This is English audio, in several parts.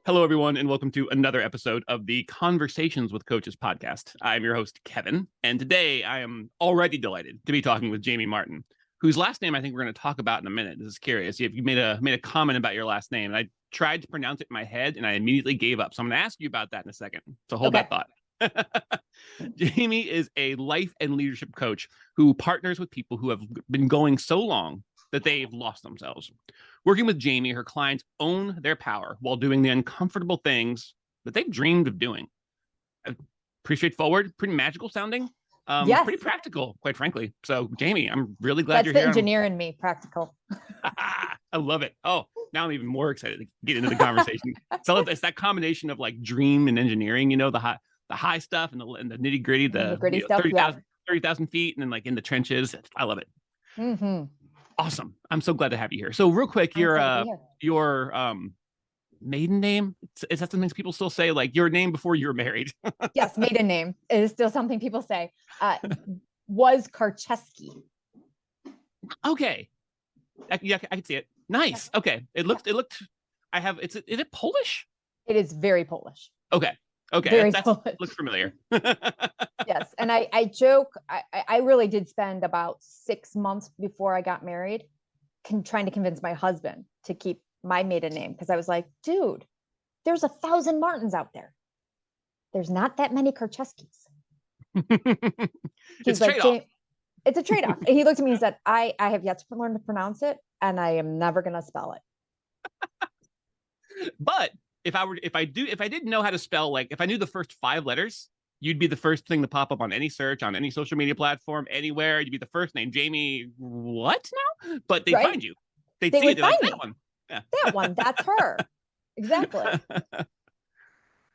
Hello, everyone, and welcome to another episode of the Conversations with Coaches podcast. I'm your host, Kevin, and today I am already delighted to be talking with Jamie Martin, whose last name I think we're going to talk about in a minute. This is curious. You made a comment about your last name, and I tried to pronounce it in my head, and I immediately gave up. So I'm going to ask you about that in a second. So hold that thought. Jamie is a life and leadership coach who partners with people who have been going so long that they've lost themselves. Working with Jamie, her clients own their power while doing the uncomfortable things that they've dreamed of doing. Pretty straightforward, pretty magical sounding, yes. Pretty practical, quite frankly. So, Jamie, I'm really glad you're here. That's the engineer in me, practical. I love it. Oh, now I'm even more excited to get into the conversation. So it's that combination of like dream and engineering, the high stuff and the nitty gritty, the gritty stuff, 30,000 feet, and then like in the trenches. I love it. Mm-hmm. Awesome. I'm so glad to have you here. So real quick, your maiden name, is that something people still say, like your name before you were married? Yes, maiden name is still something people say. Was Karczewski. Okay. I can see it. Nice. Okay. It looked, is it Polish? It is very Polish. Okay. Very Polish. Looks familiar. Yes. And I joke, I really did spend about 6 months before I got married trying to convince my husband to keep my maiden name. Cause I was like, dude, there's 1,000 Martins out there. There's not that many Karczewskis. It's like, it's a trade-off. And he looked at me and said, I have yet to learn to pronounce it, and I am never going to spell it. But if I didn't know how to spell, like if I knew the first 5 letters, you'd be the first thing to pop up on any search, on any social media platform, anywhere. You'd be the first name, Jamie. What now? But they'd find you. They'd see it. Like, that one. Yeah. That one. That's her. Exactly.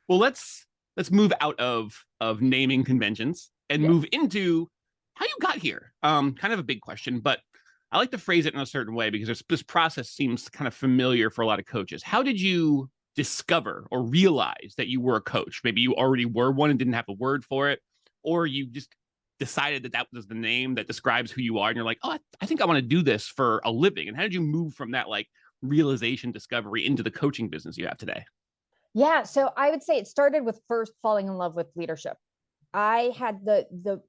Well, let's move out of naming conventions and move into how you got here. Kind of a big question, but I like to phrase it in a certain way because this process seems kind of familiar for a lot of coaches. How did you discover or realize that you were a coach? Maybe you already were one and didn't have a word for it, or you just decided that was the name that describes who you are, and you're like, oh, I think I want to do this for a living. And how did you move from that like realization, discovery into the coaching business you have today? Yeah, so I would say it started with first falling in love with leadership. I had the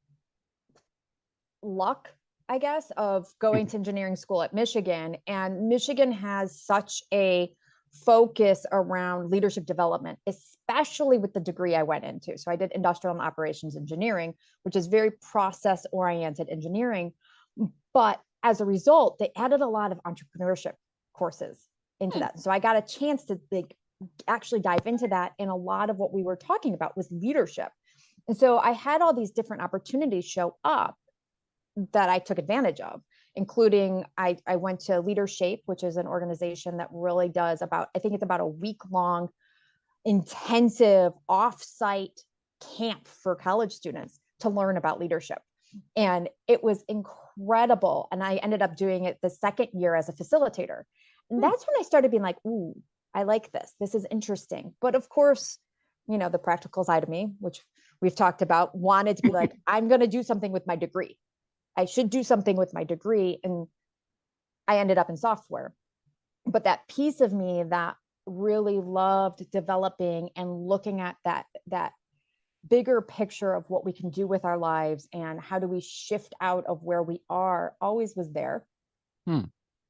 luck, I guess, of going to engineering school at Michigan, and Michigan has such a focus around leadership development, especially with the degree I went into. So I did industrial and operations engineering, which is very process oriented engineering. But as a result, they added a lot of entrepreneurship courses into that. So I got a chance to actually dive into that. And a lot of what we were talking about was leadership. And so I had all these different opportunities show up that I took advantage of, including I went to Leadershape, which is an organization that really does I think it's about a week-long intensive off-site camp for college students to learn about leadership. And it was incredible. And I ended up doing it the second year as a facilitator. And that's when I started being like, ooh, I like this. This is interesting. But of course, the practical side of me, which we've talked about, wanted to be like, I'm going to do something with my degree. I should do something with my degree. And I ended up in software. But that piece of me that really loved developing and looking at that bigger picture of what we can do with our lives and how do we shift out of where we are always was there.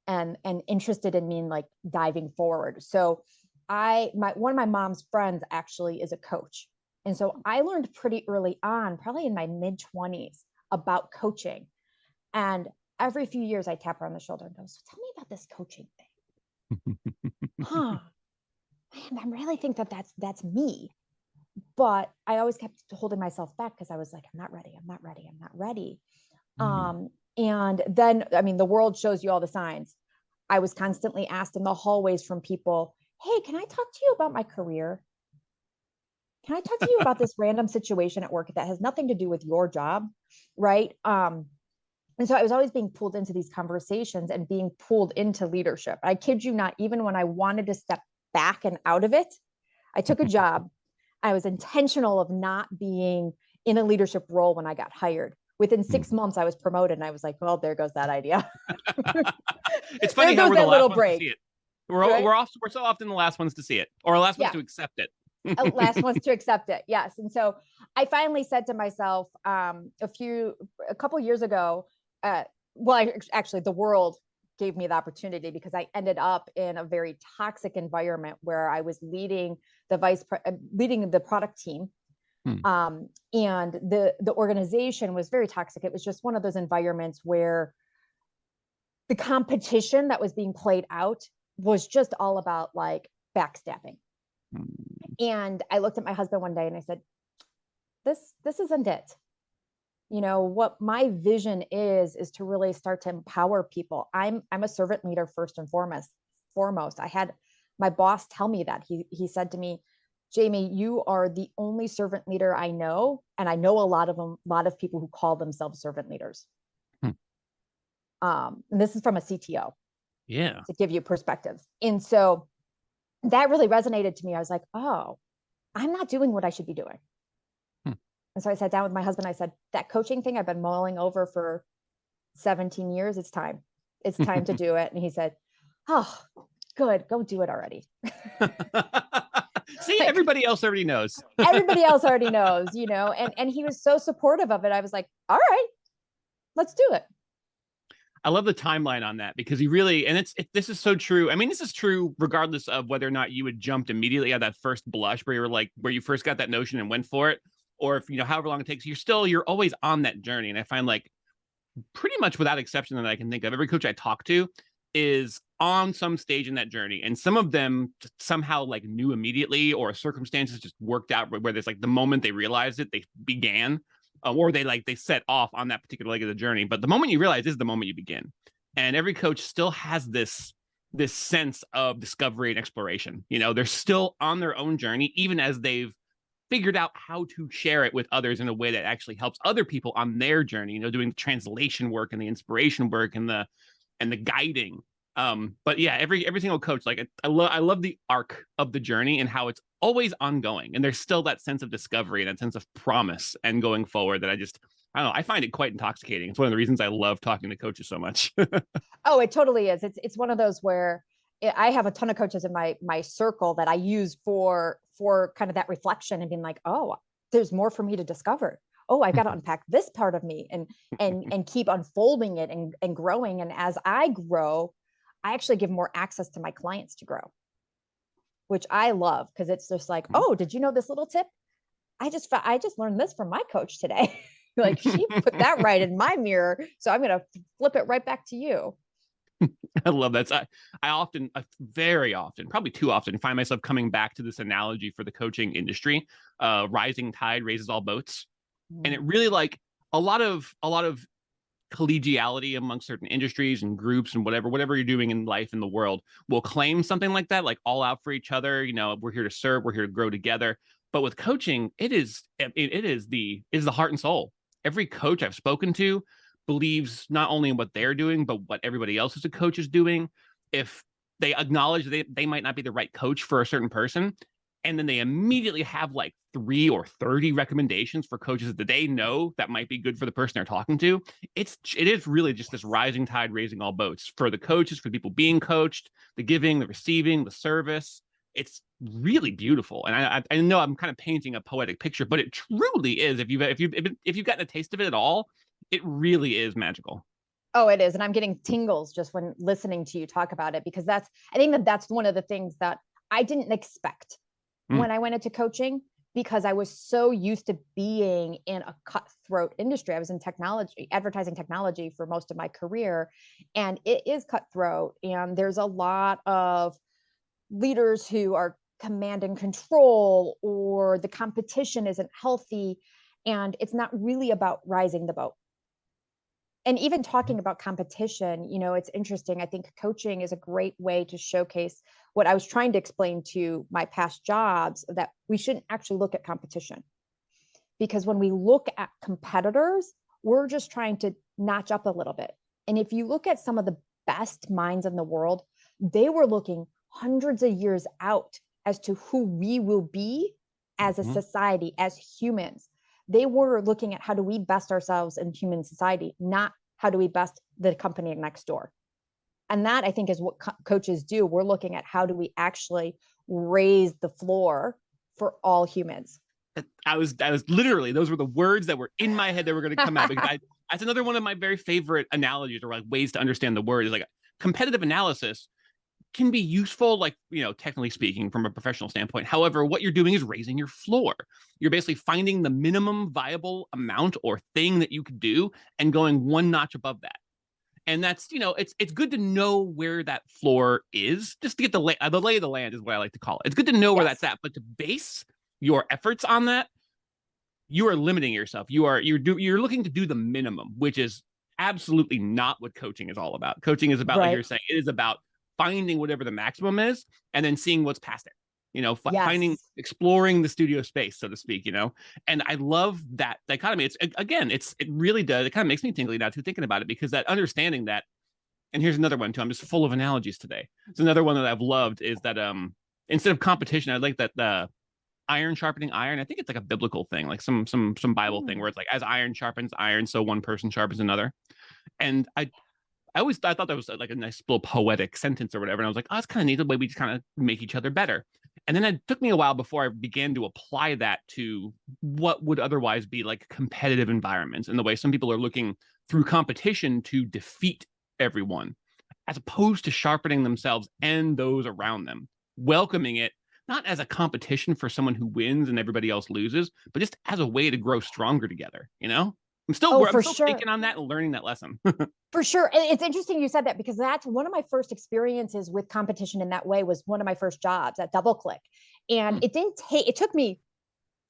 And interested in me like diving forward. So one of my mom's friends actually is a coach. And so I learned pretty early on, probably in my mid-20s, about coaching. And every few years I tap her on the shoulder and go, so tell me about this coaching thing. Man, I really think that's me. But I always kept holding myself back because I was like, I'm not ready. And then, the world shows you all the signs. I was constantly asked in the hallways from people, hey, can I talk to you about my career? Can I talk to you about this random situation at work that has nothing to do with your job? Right. And so I was always being pulled into these conversations and being pulled into leadership. I kid you not, even when I wanted to step back and out of it, I took a job. I was intentional of not being in a leadership role when I got hired. Within 6 months, I was promoted, and I was like, well, there goes that idea. It's funny how we're the little last break. to see it. Right? We're so often the last ones to see it, or last ones Yeah. to accept it. Last ones to accept it. Yes. And so I finally said to myself, a couple years ago, actually the world gave me the opportunity because I ended up in a very toxic environment where I was leading leading the product team. Hmm. And the organization was very toxic. It was just one of those environments where the competition that was being played out was just all about like backstabbing. And I looked at my husband one day and I said, this isn't it. You know, what my vision is to really start to empower people. I'm a servant leader first and foremost. I had my boss tell me that. He said to me, Jamie, you are the only servant leader I know, and I know a lot of people who call themselves servant leaders. Hmm. And this is from a CTO. Yeah. To give you perspectives. And so that really resonated to me. I was like, oh, I'm not doing what I should be doing. Hmm. And so I sat down with my husband. I said, that coaching thing I've been mulling over for 17 years. It's time. It's time to do it. And he said, oh, good. Go do it already. See, Like, everybody else already knows. everybody else already knows, you know, and he was so supportive of it. I was like, all right, let's do it. I love the timeline on that because you really, and this is so true. I mean, this is true regardless of whether or not you had jumped immediately at that first blush where you were like, where you first got that notion and went for it, or if, however long it takes, you're always on that journey. And I find like pretty much without exception that I can think of, every coach I talk to is on some stage in that journey. And some of them somehow like knew immediately, or circumstances just worked out where there's like the moment they realized it, they began, or they set off on that particular leg of the journey. But the moment you realize is the moment you begin. And every coach still has this sense of discovery and exploration. They're still on their own journey, even as they've figured out how to share it with others in a way that actually helps other people on their journey, doing the translation work and the inspiration work and the guiding. But yeah, every single coach, like I love the arc of the journey and how it's always ongoing. And there's still that sense of discovery and that sense of promise and going forward that I don't know, I find it quite intoxicating. It's one of the reasons I love talking to coaches so much. Oh, it totally is. It's one of those where I have a ton of coaches in my circle that I use for kind of that reflection and being like, oh, there's more for me to discover. Oh, I got to unpack this part of me and keep unfolding it and growing. And as I grow, I actually give more access to my clients to grow, which I love because it's just like, oh, did you know this little tip? I just learned this from my coach today. Like, she put that right in my mirror, so I'm going to flip it right back to you. I love that. So I very often, probably too often, find myself coming back to this analogy for the coaching industry. Rising tide raises all boats. And it really, like, a lot of collegiality among certain industries and groups and whatever you're doing in life in the world will claim something like that, like all out for each other. We're here to serve, we're here to grow together. But with coaching, it is the heart and soul. Every coach I've spoken to believes not only in what they're doing, but what everybody else as a coach is doing. If they acknowledge they might not be the right coach for a certain person, and then they immediately have like 3 or 30 recommendations for coaches that they know that might be good for the person they're talking to. It is really just this rising tide raising all boats for the coaches, for the people being coached, the giving, the receiving, the service. It's really beautiful. And I know I'm kind of painting a poetic picture, but it truly is. If you've gotten a taste of it at all, it really is magical. Oh, it is. And I'm getting tingles just when listening to you talk about it, because I think that's one of the things that I didn't expect when I went into coaching, because I was so used to being in a cutthroat industry. I was in advertising technology for most of my career, and it is cutthroat. And there's a lot of leaders who are command and control, or the competition isn't healthy, and it's not really about rising the boat. And even talking about competition, it's interesting. I think coaching is a great way to showcase what I was trying to explain to my past jobs, that we shouldn't actually look at competition. Because when we look at competitors, we're just trying to notch up a little bit. And if you look at some of the best minds in the world, they were looking hundreds of years out as to who we will be as a society, as humans. They were looking at how do we best ourselves in human society, not how do we best the company next door. And that, I think, is what coaches do. We're looking at how do we actually raise the floor for all humans. I was literally, those were the words that were in my head that were going to come out, because that's another one of my very favorite analogies, or like ways to understand the word, is like competitive analysis can be useful, like, technically speaking, from a professional standpoint. However, what you're doing is raising your floor. You're basically finding the minimum viable amount or thing that you could do and going one notch above that. And that's, it's good to know where that floor is, just to get the lay of the land is what I like to call it. It's good to know where that's at, but to base your efforts on that, you are limiting yourself. You're looking to do the minimum, which is absolutely not what coaching is all about. Coaching is about, like you're saying, it is about finding whatever the maximum is and then seeing what's past it. Finding, exploring the studio space, so to speak. And I love that dichotomy. It really does. It kind of makes me tingly now too, thinking about it, because that understanding that. And here's another one too. I'm just full of analogies today. It's another one that I've loved is that instead of competition, I like that the iron sharpening iron. I think it's like a biblical thing, like some Bible thing where it's like, as iron sharpens iron, so one person sharpens another. And I thought that was like a nice little poetic sentence or whatever. And I was like, oh, it's kind of neat the way we just kind of make each other better. And then it took me a while before I began to apply that to what would otherwise be like competitive environments, and the way some people are looking through competition to defeat everyone, as opposed to sharpening themselves and those around them, welcoming it not as a competition for someone who wins and everybody else loses, but just as a way to grow stronger together. I'm still thinking on that and learning that lesson. For sure. It's interesting you said that, because that's one of my first experiences with competition in that way. Was one of my first jobs at DoubleClick. And it took me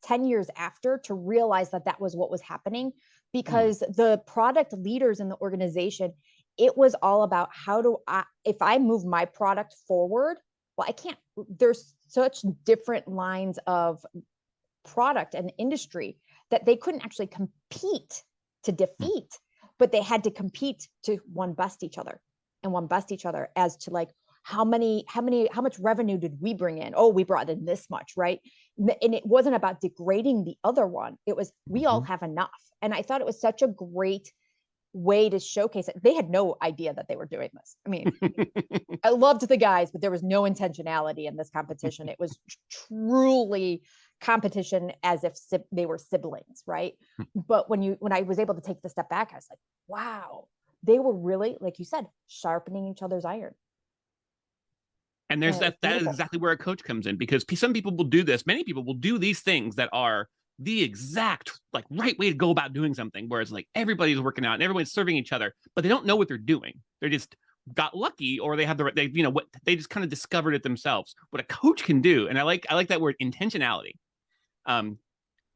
10 years after to realize that was what was happening, because the product leaders in the organization, it was all about if I move my product forward, well, I can't, there's such different lines of product and industry that they couldn't actually compete to defeat, but they had to compete to bust each other as to like, how much revenue did we bring in? Oh, we brought in this much, right? And it wasn't about degrading the other one. It was, we all have enough. And I thought it was such a great way to showcase it. They had no idea that they were doing this. I mean, I loved the guys, but there was no intentionality in this competition. It was truly competition as if they were siblings, right? But when I was able to take the step back, I was like, wow, they were really, like you said, sharpening each other's iron. And there's that is exactly where a coach comes in, because some people will do this. Many people will do these things that are the exact like right way to go about doing something, where it's like everybody's working out and everyone's serving each other, but they don't know what they're doing. They're just got lucky, or they have they just kind of discovered it themselves. What a coach can do, and I like that word, intentionality.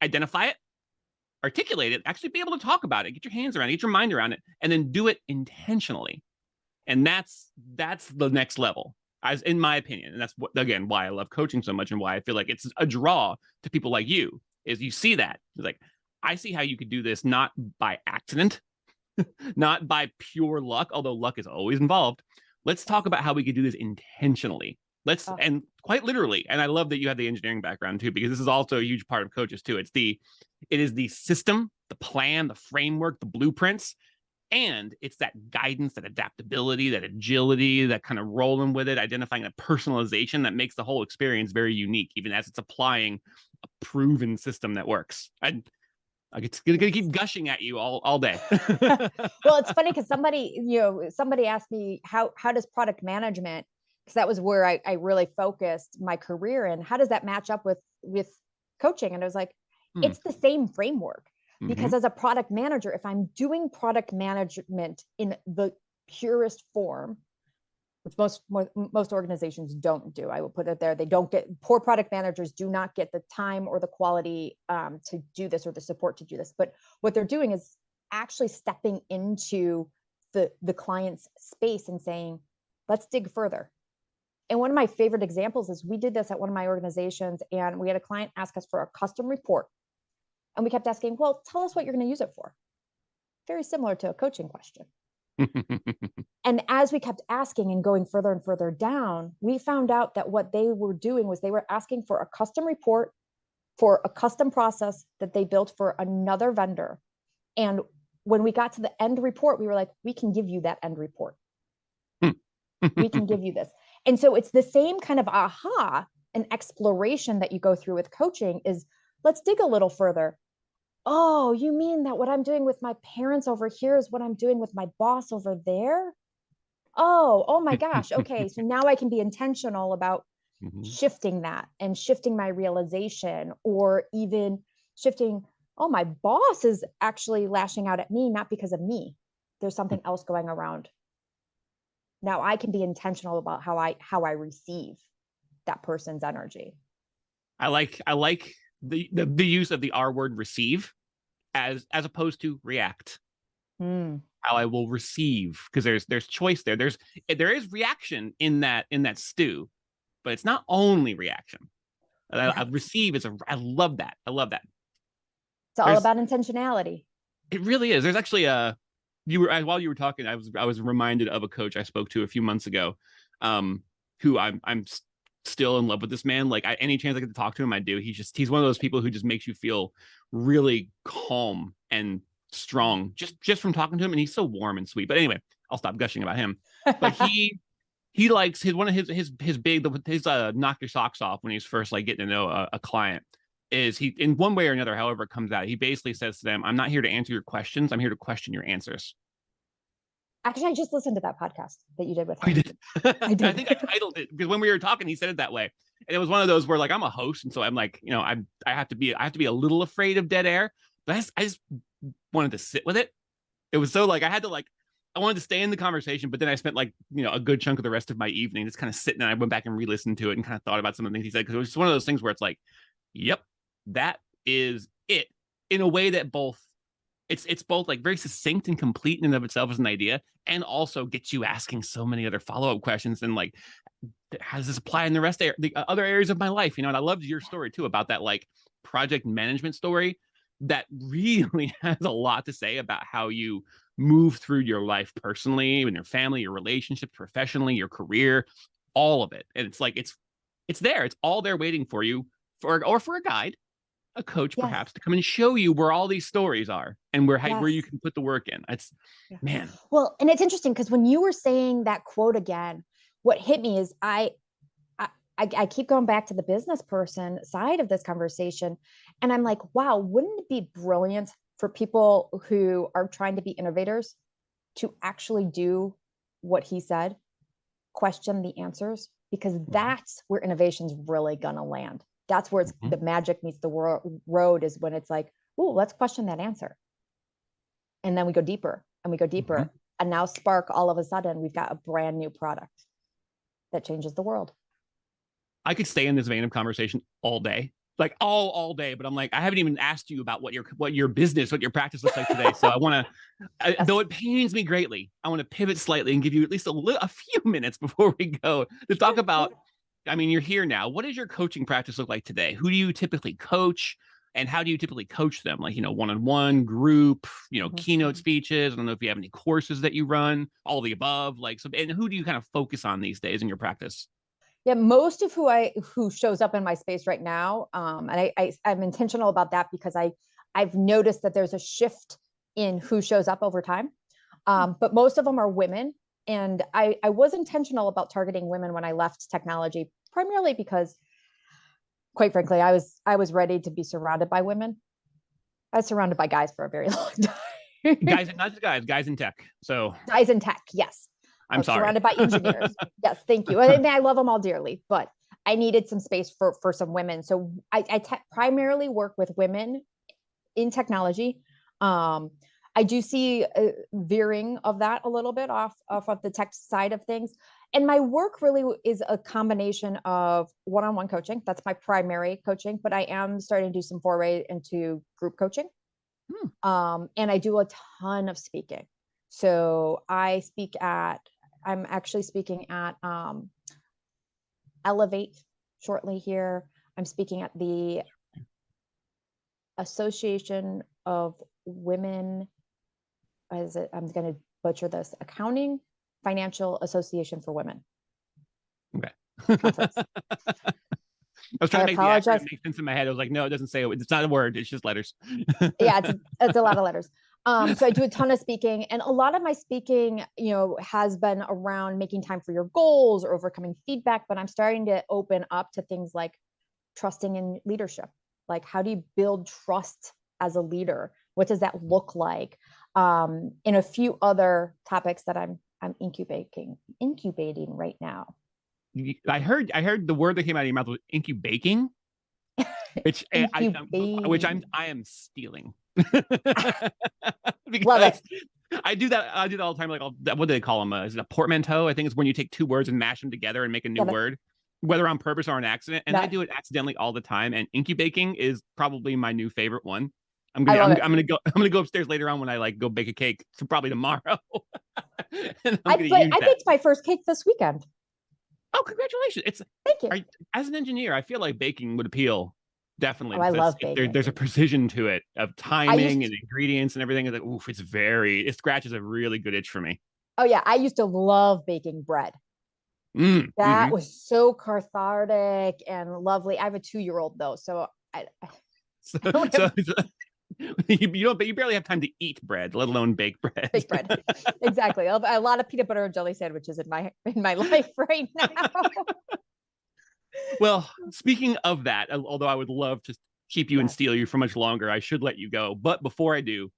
Identify it, articulate it, actually be able to talk about it, get your hands around it, get your mind around it, and then do it intentionally. And that's the next level, as in my opinion. And that's why I love coaching so much, and why I feel like it's a draw to people like you, is you see that. It's like, I see how you could do this, not by accident, not by pure luck, although luck is always involved. Let's talk about how we could do this intentionally. And quite literally. And I love that you have the engineering background too, because this is also a huge part of coaches too. It is the system, the plan, the framework, the blueprints, and it's that guidance, that adaptability, that agility, that kind of rolling with it, identifying that personalization that makes the whole experience very unique, even as it's applying a proven system that works. I'm gonna keep gushing at you all day. Well, it's funny because somebody asked me how does product management, because that was where I really focused my career in, how does that match up with coaching? And I was like, it's the same framework. Because as a product manager, if I'm doing product management in the purest form, which most organizations don't do, I will put it there. Poor product managers do not get the time or the quality to do this, or the support to do this. But what they're doing is actually stepping into the client's space and saying, let's dig further. And one of my favorite examples is we did this at one of my organizations, and we had a client ask us for a custom report. And we kept asking, well, tell us what you're going to use it for. Very similar to a coaching question. And as we kept asking and going further and further down, we found out that what they were doing was they were asking for a custom report for a custom process that they built for another vendor. And when we got to the end report, we were like, we can give you that end report. We can give you this. And so it's the same kind of aha and exploration that you go through with coaching is, let's dig a little further. Oh, you mean that what I'm doing with my parents over here is what I'm doing with my boss over there? Oh my gosh. Okay. So now I can be intentional about shifting that and shifting my realization, or even shifting, oh, my boss is actually lashing out at me, not because of me. There's something else going around. Now I can be intentional about how I receive that person's energy. I like the use of the R word, receive, as opposed to react. How I will receive, because there's choice there. There is reaction in that stew, but it's not only reaction. I receive is I love that. I love that. It's all about intentionality. It really is. There's actually while you were talking, I was reminded of a coach I spoke to a few months ago, who I'm still in love with this man. Like any chance I get to talk to him, I do. He's one of those people who just makes you feel really calm and strong just from talking to him, and he's so warm and sweet. But anyway, I'll stop gushing about him. But he likes his big knock your socks off when he's first like getting to know a client is, he, in one way or another, however it comes out, he basically says to them, I'm not here to answer your questions, I'm here to question your answers. Actually, I just listened to that podcast that you did with him. I did. I did. I think I titled it because when we were talking, he said it that way, and it was one of those where like I'm a host, and so I'm like, I have to be a little afraid of dead air, but I just wanted to sit with it. It was so like I wanted to stay in the conversation, but then I spent like a good chunk of the rest of my evening just kind of sitting, and I went back and re-listened to it and kind of thought about some of the things he said, because it was just one of those things where it's like, yep, that is it, in a way that it's both like very succinct and complete in and of itself as an idea, and also gets you asking so many other follow-up questions, and like, how does this apply in the other areas of my life? And I loved your story too about that like project management story that really has a lot to say about how you move through your life personally, and your family, your relationships, professionally, your career, all of it. And it's like it's there, it's all there waiting for you for a guide, a coach, perhaps, to come and show you where all these stories are and where you can put the work in. It's man. Well, and it's interesting because when you were saying that quote again, what hit me is I keep going back to the business person side of this conversation, and I'm like, wow, wouldn't it be brilliant for people who are trying to be innovators to actually do what he said, question the answers, because that's where innovation's really gonna land. That's where it's the magic meets the road, is when it's like, oh, let's question that answer. And then we go deeper and we go deeper. And now Spark, all of a sudden, we've got a brand new product that changes the world. I could stay in this vein of conversation all day, like all day, but I'm like, I haven't even asked you about what your business, what your practice looks like today. So I want to, though it pains me greatly, I want to pivot slightly and give you at least a few minutes before we go to talk about, I mean, you're here now. What does your coaching practice look like today? Who do you typically coach, and how do you typically coach them? Like, one-on-one, group, keynote speeches. I don't know if you have any courses that you run, all the above, like, so, and who do you kind of focus on these days in your practice? Yeah, most of who shows up in my space right now, and I'm intentional about that because I've noticed that there's a shift in who shows up over time. But most of them are women. And I was intentional about targeting women when I left technology, primarily because, quite frankly, I was ready to be surrounded by women. I was surrounded by guys for a very long time. Guys in tech. So guys in tech, yes. I'm sorry. Surrounded by engineers. Yes, thank you. And I love them all dearly, but I needed some space for some women. So I primarily work with women in technology. I do see a veering of that a little bit off of the tech side of things. And my work really is a combination of one-on-one coaching. That's my primary coaching, but I am starting to do some foray into group coaching. And I do a ton of speaking. So I'm actually speaking at Elevate shortly here. I'm speaking at the Association of Women, I'm going to butcher this, Accounting Financial Association for Women. Okay. Conference. I was trying to make sense in my head. I was like, no, it doesn't say it. It's not a word. It's just letters. Yeah, it's a lot of letters. So I do a ton of speaking, and a lot of my speaking, has been around making time for your goals or overcoming feedback, but I'm starting to open up to things like trusting in leadership. Like, how do you build trust as a leader? What does that look like? And a few other topics that I'm incubating right now. I heard the word that came out of your mouth was incubating, which I am stealing. Love it. I do that all the time. Like, what do they call them? Is it a portmanteau? I think it's when you take two words and mash them together and make a new word, whether on purpose or an accident. And I do it accidentally all the time. And incubating is probably my new favorite one. I'm gonna go upstairs later on when I like go bake a cake. So probably tomorrow. I baked my first cake this weekend. Oh, congratulations! Thank you. As an engineer, I feel like baking would appeal. Definitely. Oh, I love baking. There's a precision to it of timing and ingredients and everything. It's like, oof, it scratches a really good itch for me. Oh yeah, I used to love baking bread. That was so cathartic and lovely. I have a 2-year-old though, so you barely have time to eat bread, let alone bake bread. Bake bread, exactly. A lot of peanut butter and jelly sandwiches in my life right now. Well, speaking of that, although I would love to keep you and steal you for much longer, I should let you go. But before I do,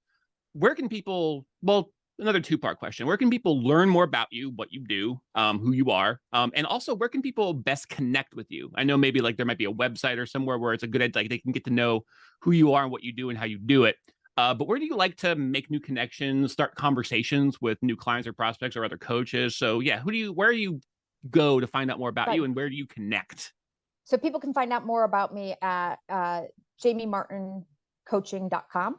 where can people, another 2-part question, where can people learn more about you, what you do, who you are, and also where can people best connect with you? I know maybe like there might be a website or somewhere where it's a good, like they can get to know who you are and what you do and how you do it. But where do you like to make new connections, start conversations with new clients or prospects or other coaches? So yeah, where do you go to find out more about you, and where do you connect? So people can find out more about me at jamiemartincoaching.com.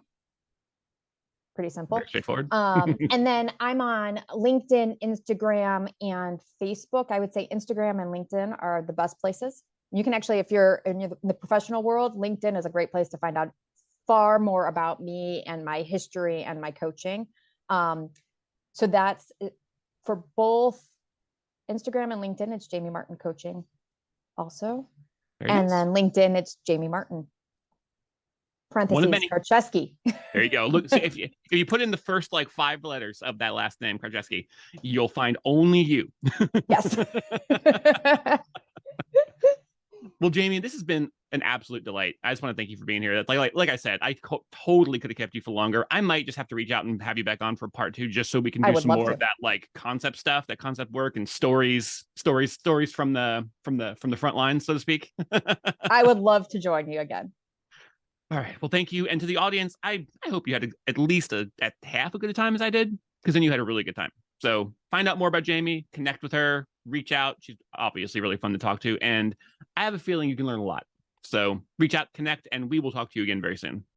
Pretty simple. Very straightforward. And then I'm on LinkedIn, Instagram, and Facebook. I would say Instagram and LinkedIn are the best places. You can actually, if you're in the professional world, LinkedIn is a great place to find out far more about me and my history and my coaching. So that's for both Instagram and LinkedIn. It's Jamie Martin Coaching also. Then LinkedIn, it's Jamie Martin. Parentheses, Karczewski. There you go. Look, so if you put in the first like 5 letters of that last name, Karczewski, you'll find only you. Yes. Well, Jamie, this has been an absolute delight. I just want to thank you for being here. Like I said, I totally could have kept you for longer. I might just have to reach out and have you back on for part 2, just so we can do some more of that like concept stuff, that concept work, and stories from the front lines, so to speak. I would love to join you again. All right. Well, thank you. And to the audience, I hope you had at least at half a good a time as I did, because then you had a really good time. So find out more about Jamie, connect with her, reach out. She's obviously really fun to talk to. And I have a feeling you can learn a lot. So reach out, connect, and we will talk to you again very soon.